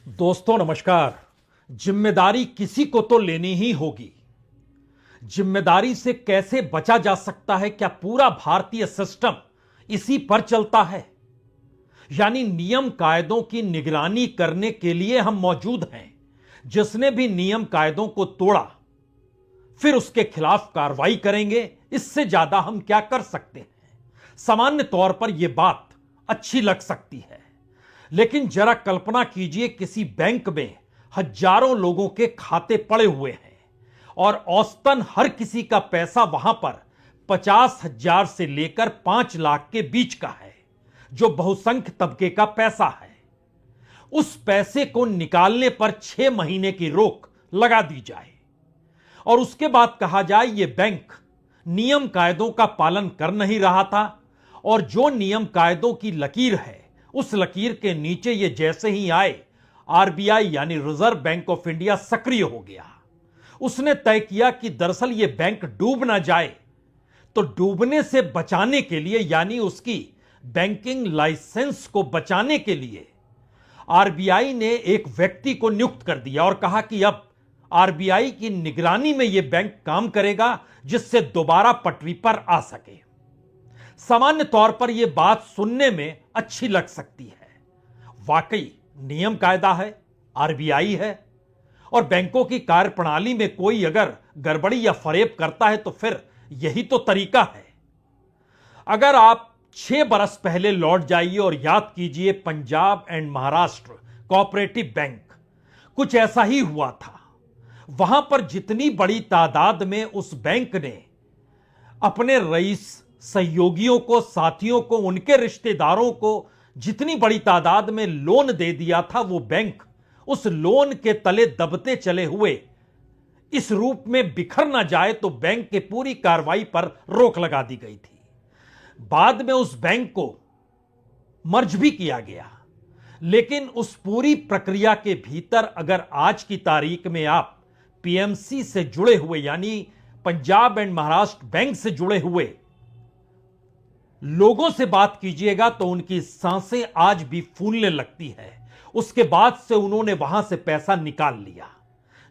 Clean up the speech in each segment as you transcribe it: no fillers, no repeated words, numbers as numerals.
दोस्तों नमस्कार। जिम्मेदारी किसी को तो लेनी ही होगी। जिम्मेदारी से कैसे बचा जा सकता है? क्या पूरा भारतीय सिस्टम इसी पर चलता है? यानी नियम कायदों की निगरानी करने के लिए हम मौजूद हैं। जिसने भी नियम कायदों को तोड़ा फिर उसके खिलाफ कार्रवाई करेंगे। इससे ज्यादा हम क्या कर सकते हैं? सामान्य तौर पर यह बात अच्छी लग सकती है, लेकिन जरा कल्पना कीजिए किसी बैंक में हजारों लोगों के खाते पड़े हुए हैं और औसतन हर किसी का पैसा वहां पर 50,000 से लेकर 5 लाख के बीच का है, जो बहुसंख्य तबके का पैसा है। उस पैसे को निकालने पर 6 महीने की रोक लगा दी जाए और उसके बाद कहा जाए यह बैंक नियम कायदों का पालन कर नहीं रहा था और जो नियम कायदों की लकीर है उस लकीर के नीचे ये जैसे ही आए, आरबीआई यानी रिजर्व बैंक ऑफ इंडिया सक्रिय हो गया। उसने तय किया कि दरअसल ये बैंक डूब ना जाए, तो डूबने से बचाने के लिए यानी उसकी बैंकिंग लाइसेंस को बचाने के लिए आरबीआई ने एक व्यक्ति को नियुक्त कर दिया और कहा कि अब आरबीआई की निगरानी में यह बैंक काम करेगा, जिससे दोबारा पटरी पर आ सके। सामान्य तौर पर यह बात सुनने में अच्छी लग सकती है। वाकई नियम कायदा है, आरबीआई है और बैंकों की कार्यप्रणाली में कोई अगर गड़बड़ी या फरेब करता है तो फिर यही तो तरीका है। अगर आप 6 बरस पहले लौट जाइए और याद कीजिए Punjab and Maharashtra cooperative bank, कुछ ऐसा ही हुआ था। वहां पर जितनी बड़ी तादाद में उस बैंक ने अपने रईस सहयोगियों को, साथियों को, उनके रिश्तेदारों को जितनी बड़ी तादाद में लोन दे दिया था, वो बैंक उस लोन के तले दबते चले हुए इस रूप में बिखर ना जाए, तो बैंक की पूरी कार्रवाई पर रोक लगा दी गई थी। बाद में उस बैंक को मर्ज भी किया गया, लेकिन उस पूरी प्रक्रिया के भीतर अगर आज की तारीख में आप पीएमसी से जुड़े हुए यानी पंजाब एंड महाराष्ट्र बैंक से जुड़े हुए लोगों से बात कीजिएगा तो उनकी सांसें आज भी फूलने लगती है। उसके बाद से उन्होंने वहां से पैसा निकाल लिया,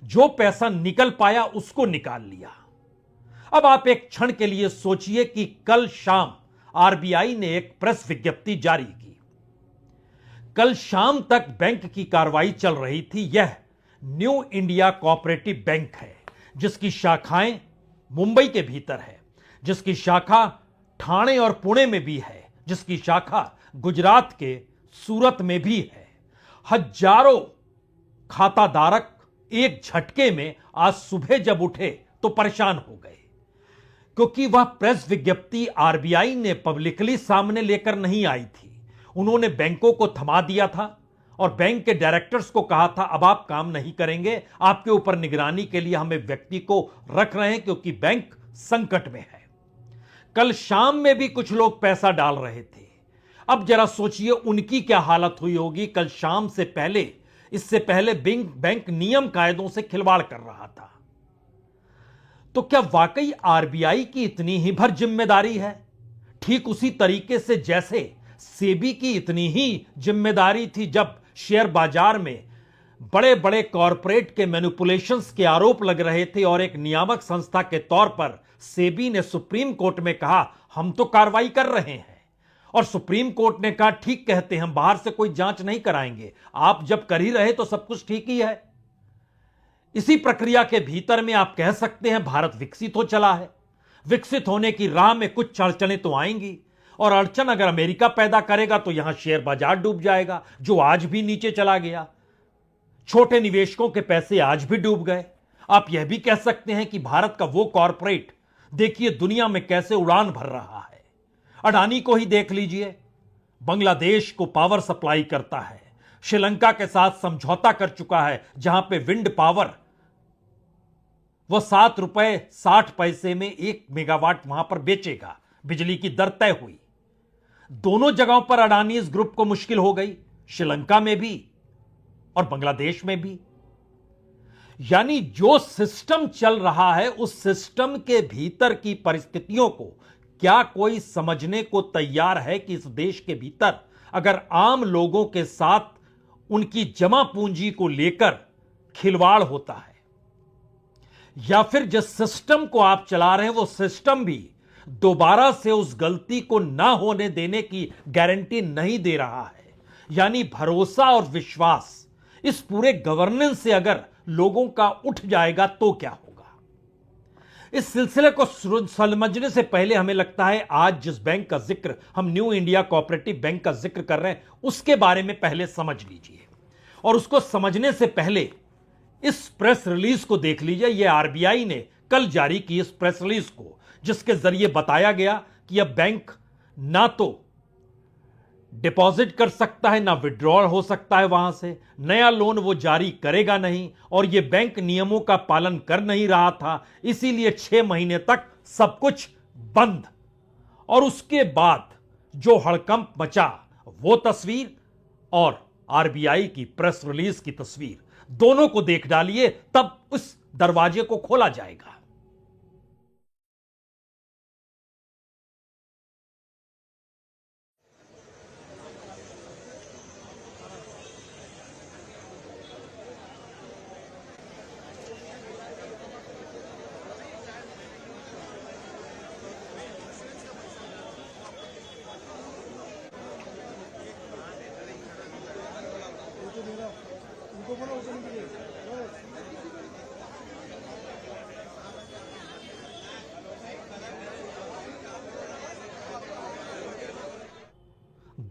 जो पैसा निकल पाया उसको निकाल लिया। अब आप एक क्षण के लिए सोचिए कि कल शाम आरबीआई ने एक प्रेस विज्ञप्ति जारी की। कल शाम तक बैंक की कार्रवाई चल रही थी। यह न्यू इंडिया कोऑपरेटिव बैंक है, जिसकी शाखाएं मुंबई के भीतर है, जिसकी शाखा ठाणे और पुणे में भी है, जिसकी शाखा गुजरात के सूरत में भी है। हजारों खाताधारक एक झटके में आज सुबह जब उठे तो परेशान हो गए, क्योंकि वह प्रेस विज्ञप्ति आरबीआई ने पब्लिकली सामने लेकर नहीं आई थी। उन्होंने बैंकों को थमा दिया था और बैंक के डायरेक्टर्स को कहा था अब आप काम नहीं करेंगे, आपके ऊपर निगरानी के लिए हम एक व्यक्ति को रख रहे हैं क्योंकि बैंक संकट में है। कल शाम में भी कुछ लोग पैसा डाल रहे थे। अब जरा सोचिए उनकी क्या हालत हुई होगी कल शाम से पहले। इससे पहले बैंक नियम कायदों से खिलवाड़ कर रहा था। तो क्या वाकई आरबीआई की इतनी ही भर जिम्मेदारी है? ठीक उसी तरीके से जैसे सेबी की इतनी ही जिम्मेदारी थी जब शेयर बाजार में बड़े बड़े कॉरपोरेट के मैनिपुलेशंस के आरोप लग रहे थे और एक नियामक संस्था के तौर पर सेबी ने सुप्रीम कोर्ट में कहा हम तो कार्रवाई कर रहे हैं, और सुप्रीम कोर्ट ने कहा ठीक कहते हैं, हम बाहर से कोई जांच नहीं कराएंगे, आप जब कर ही रहे तो सब कुछ ठीक ही है। इसी प्रक्रिया के भीतर में आप कह सकते हैं भारत विकसित हो चला है। विकसित होने की राह में कुछ अड़चनें तो आएंगी, और अड़चन अगर अमेरिका पैदा करेगा तो यहां शेयर बाजार डूब जाएगा, जो आज भी नीचे चला गया। छोटे निवेशकों के पैसे आज भी डूब गए। आप यह भी कह सकते हैं कि भारत का वो कॉरपोरेट देखिए दुनिया में कैसे उड़ान भर रहा है। अडानी को ही देख लीजिए, बांग्लादेश को पावर सप्लाई करता है, श्रीलंका के साथ समझौता कर चुका है जहां पे विंड पावर वह ₹7.60 में 1 मेगावाट वहां पर बेचेगा। बिजली की दर तय हुई। दोनों जगहों पर अडानी इस ग्रुप को मुश्किल हो गई, श्रीलंका में भी और बांग्लादेश में भी। यानी जो सिस्टम चल रहा है उस सिस्टम के भीतर की परिस्थितियों को क्या कोई समझने को तैयार है कि इस देश के भीतर अगर आम लोगों के साथ उनकी जमा पूंजी को लेकर खिलवाड़ होता है, या फिर जिस सिस्टम को आप चला रहे हैं वो सिस्टम भी दोबारा से उस गलती को ना होने देने की गारंटी नहीं दे रहा है। यानी भरोसा और विश्वास इस पूरे गवर्नेंस से अगर लोगों का उठ जाएगा तो क्या होगा। इस सिलसिले को समझने से पहले हमें लगता है आज जिस बैंक का जिक्र हम न्यू इंडिया कोऑपरेटिव बैंक का जिक्र कर रहे हैं उसके बारे में पहले समझ लीजिए, और उसको समझने से पहले इस प्रेस रिलीज को देख लीजिए। यह आरबीआई ने कल जारी की इस प्रेस रिलीज को, जिसके जरिए बताया गया कि अब बैंक ना तो डिपॉजिट कर सकता है ना विड्रॉल हो सकता है, वहां से नया लोन वो जारी करेगा नहीं, और ये बैंक नियमों का पालन कर नहीं रहा था, इसीलिए 6 महीने तक सब कुछ बंद। और उसके बाद जो हड़कंप मचा वो तस्वीर और आरबीआई की प्रेस रिलीज की तस्वीर, दोनों को देख डालिए, तब उस दरवाजे को खोला जाएगा।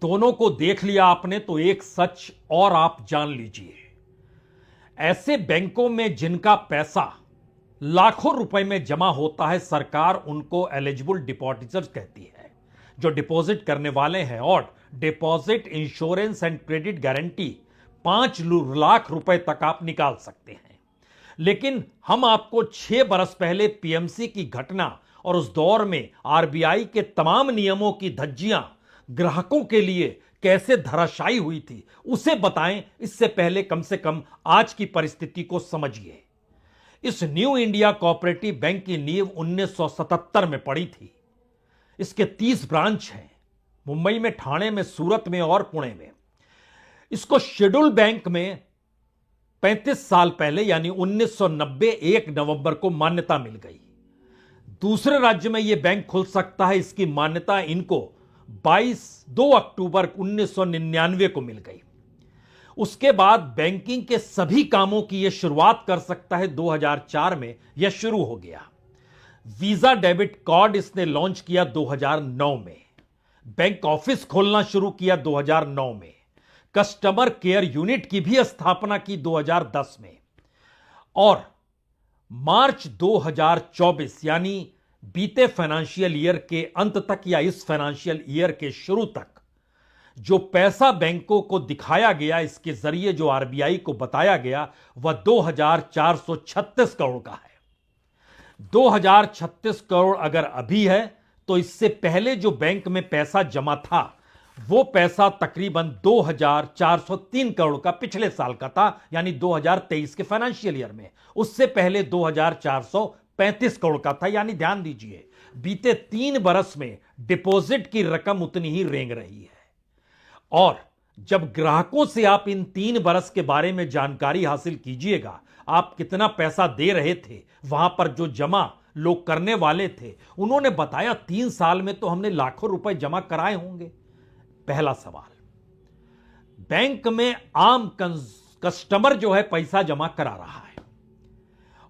दोनों को देख लिया आपने तो एक सच और आप जान लीजिए। ऐसे बैंकों में जिनका पैसा लाखों रुपए में जमा होता है, सरकार उनको एलिजिबल डिपॉजिटर्स कहती है, जो डिपॉजिट करने वाले हैं, और deposit insurance and credit guarantee 5 lakh रुपए तक आप निकाल सकते हैं। लेकिन हम आपको 6 बरस पहले पीएमसी की घटना और उस दौर में आरबीआई के तमाम नियमों की धज्जियां ग्राहकों के लिए कैसे धराशायी हुई थी उसे बताएं। इससे पहले कम से कम आज की परिस्थिति को समझिए। इस न्यू इंडिया कोऑपरेटिव बैंक की नींव 1977 में पड़ी थी। इसके 30 ब्रांच हैं, मुंबई में, ठाणे में, सूरत में और पुणे में। इसको शेड्यूल बैंक में 35 साल पहले यानी 1990 1 नवंबर को मान्यता मिल गई। दूसरे राज्य में यह बैंक खुल सकता है, इसकी मान्यता इनको 2 अक्टूबर 1999 को मिल गई। उसके बाद बैंकिंग के सभी कामों की यह शुरुआत कर सकता है। 2004 में यह शुरू हो गया। वीजा डेबिट कार्ड इसने लॉन्च किया 2009 में। बैंक ऑफिस खोलना शुरू किया 2009 में। कस्टमर केयर यूनिट की भी स्थापना की 2010 में। और मार्च 2024 यानी बीते फाइनेंशियल ईयर के अंत तक या इस फाइनेंशियल ईयर के शुरू तक जो पैसा बैंकों को दिखाया गया, इसके जरिए जो आरबीआई को बताया गया, वह 2436 करोड़ का है। 2036 करोड़ अगर अभी है तो इससे पहले जो बैंक में पैसा जमा था वो पैसा तकरीबन 2403 करोड़ का पिछले साल का था, यानी 2023 के फाइनेंशियल ईयर में। उससे पहले 2435 करोड़ का था। यानी ध्यान दीजिए, बीते 3 बरस में डिपॉजिट की रकम उतनी ही रेंग रही है। और जब ग्राहकों से आप इन 3 बरस के बारे में जानकारी हासिल कीजिएगा, आप कितना पैसा दे रहे थे, वहां पर जो जमा लोग करने वाले थे, उन्होंने बताया 3 साल में तो हमने लाखों रुपए जमा कराए होंगे। पहला सवाल, बैंक में आम कस्टमर जो है पैसा जमा करा रहा है,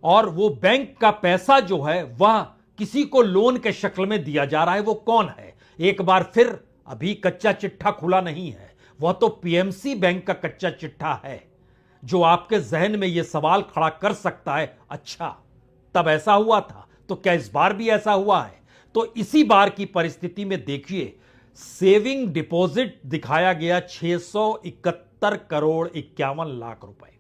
और वो बैंक का पैसा जो है वह किसी को लोन के शक्ल में दिया जा रहा है। वो कौन है? एक बार फिर, अभी कच्चा चिट्ठा खुला नहीं है, वह तो पीएमसी बैंक का कच्चा चिट्ठा है, जो आपके जहन में यह सवाल खड़ा कर सकता है, अच्छा तब ऐसा हुआ था तो क्या इस बार भी ऐसा हुआ है? तो इसी बार की परिस्थिति में देखिए, सेविंग डिपॉजिट दिखाया गया 671 करोड़ 51 लाख रुपए,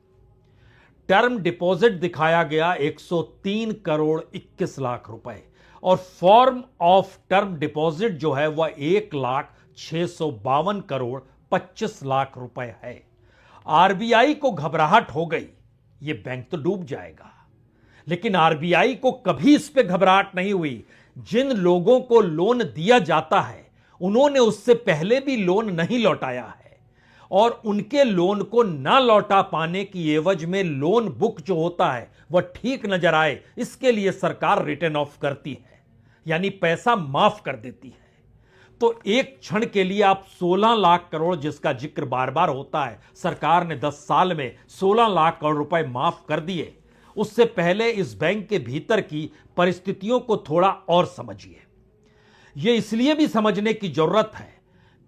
टर्म डिपॉजिट दिखाया गया 103 करोड़ 21 लाख रुपए, और फॉर्म ऑफ टर्म डिपॉजिट जो है वह 1,652 करोड़ 25 लाख रुपए है। आरबीआई को घबराहट हो गई, यह बैंक तो डूब जाएगा। लेकिन आरबीआई को कभी इस पे घबराहट नहीं हुई। जिन लोगों को लोन दिया जाता है उन्होंने उससे पहले भी लोन नहीं लौटाया है, और उनके लोन को ना लौटा पाने की एवज में लोन बुक जो होता है वह ठीक नजर आए, इसके लिए सरकार रिटर्न ऑफ करती है, यानी पैसा माफ कर देती है। तो एक क्षण के लिए आप 16 लाख करोड़, जिसका जिक्र बार बार होता है, सरकार ने 10 साल में 16 लाख करोड़ रुपए माफ कर दिए। उससे पहले इस बैंक के भीतर की परिस्थितियों को थोड़ा और समझिए। यह इसलिए भी समझने की जरूरत है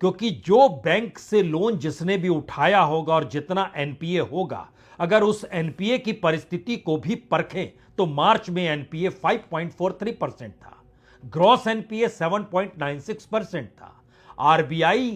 क्योंकि जो बैंक से लोन जिसने भी उठाया होगा और जितना एनपीए होगा, अगर उस एनपीए की परिस्थिति को भी परखें तो मार्च में एनपीए 5.43% था, ग्रॉस एनपीए 7.96% था। आरबीआई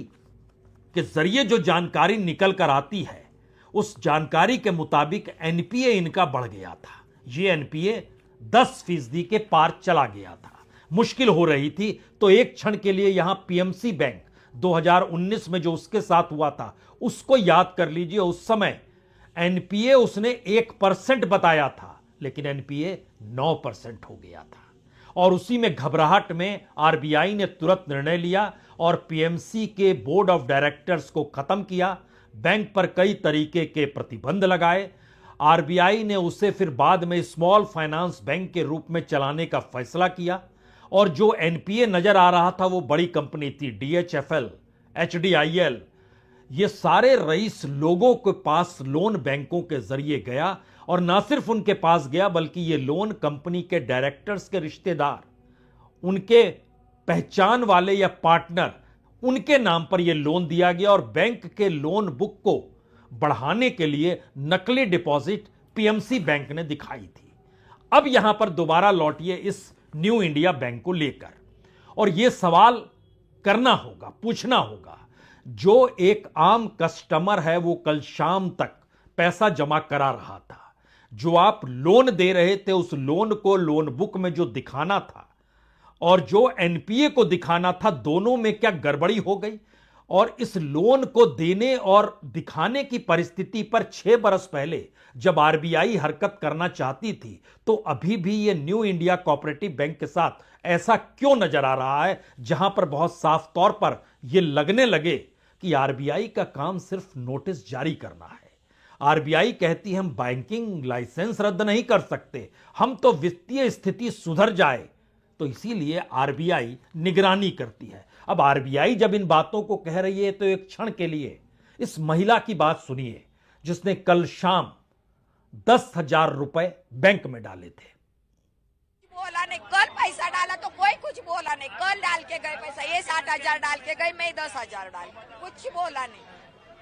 के जरिए जो जानकारी निकल कर आती है, उस जानकारी के मुताबिक एनपीए इनका बढ़ गया था। ये एनपीए 10% के पार चला गया था। मुश्किल हो रही थी तो एक क्षण के लिए यहां पीएमसी बैंक 2019 में जो उसके साथ हुआ था उसको याद कर लीजिए। उस समय एनपीए उसने 1% बताया था, लेकिन एनपीए 9% हो गया था। और उसी में घबराहट में आरबीआई ने तुरंत निर्णय लिया और पीएमसी के बोर्ड ऑफ डायरेक्टर्स को खत्म किया। बैंक पर कई तरीके के प्रतिबंध लगाए। आरबीआई ने उसे फिर बाद में स्मॉल फाइनेंस बैंक के रूप में चलाने का फैसला किया और जो एनपीए नजर आ रहा था वो बड़ी कंपनी थी, डीएचएफएल, एचडीआईएल, ये सारे रईस लोगों के पास लोन बैंकों के जरिए गया। और ना सिर्फ उनके पास गया बल्कि ये लोन कंपनी के डायरेक्टर्स के रिश्तेदार, उनके पहचान वाले या पार्टनर, उनके नाम पर यह लोन दिया गया। और बैंक के लोन बुक को बढ़ाने के लिए नकली डिपॉजिट पीएमसी बैंक ने दिखाई थी। अब यहां पर दोबारा लौटिए इस न्यू इंडिया बैंक को लेकर, और यह सवाल करना होगा, पूछना होगा। जो एक आम कस्टमर है वो कल शाम तक पैसा जमा करा रहा था, जो आप लोन दे रहे थे उस लोन को लोन बुक में जो दिखाना था और जो एनपीए को दिखाना था, दोनों में क्या गड़बड़ी हो गई। और इस लोन को देने और दिखाने की परिस्थिति पर 6 बरस पहले जब आरबीआई हरकत करना चाहती थी तो अभी भी ये न्यू इंडिया कोऑपरेटिव बैंक के साथ ऐसा क्यों नजर आ रहा है, जहां पर बहुत साफ तौर पर यह लगने लगे कि आरबीआई का काम सिर्फ नोटिस जारी करना है। आरबीआई कहती है हम बैंकिंग लाइसेंस रद्द नहीं कर सकते, हम तो वित्तीय स्थिति सुधर जाए, तो इसीलिए आरबीआई निगरानी करती है। अब आरबीआई जब इन बातों को कह रही है तो एक क्षण के लिए इस महिला की बात सुनिए जिसने कल शाम 10,000 रुपए बैंक में डाले थे। बोला नहीं, कल पैसा डाला तो कोई कुछ बोला नहीं। कल डाल के गए पैसा, ये 60,000 डाल के गए, मैं 10,000 डाल, कुछ बोला नहीं।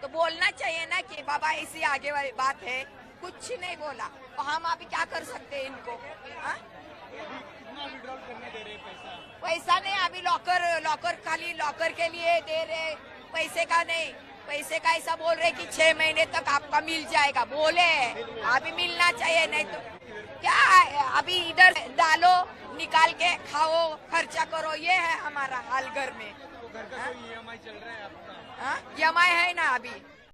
तो बोलना चाहिए ना कि बाबा इसी आगे वाली बात है, कुछ नहीं बोला। तो हम अभी क्या कर सकते हैं इनको? पैसा नहीं, अभी लॉकर खाली लॉकर के लिए दे रहे, पैसे का नहीं। पैसे का ऐसा बोल रहे कि 6 महीने तक आपका मिल जाएगा, बोले अभी मिलना चाहिए, नहीं तो क्या है? अभी इधर डालो, निकाल के खाओ, खर्चा करो, ये है हमारा हाल घर में। घर का कोई ईएमआई चल रहा है आपका? ईएमआई है ना अभी।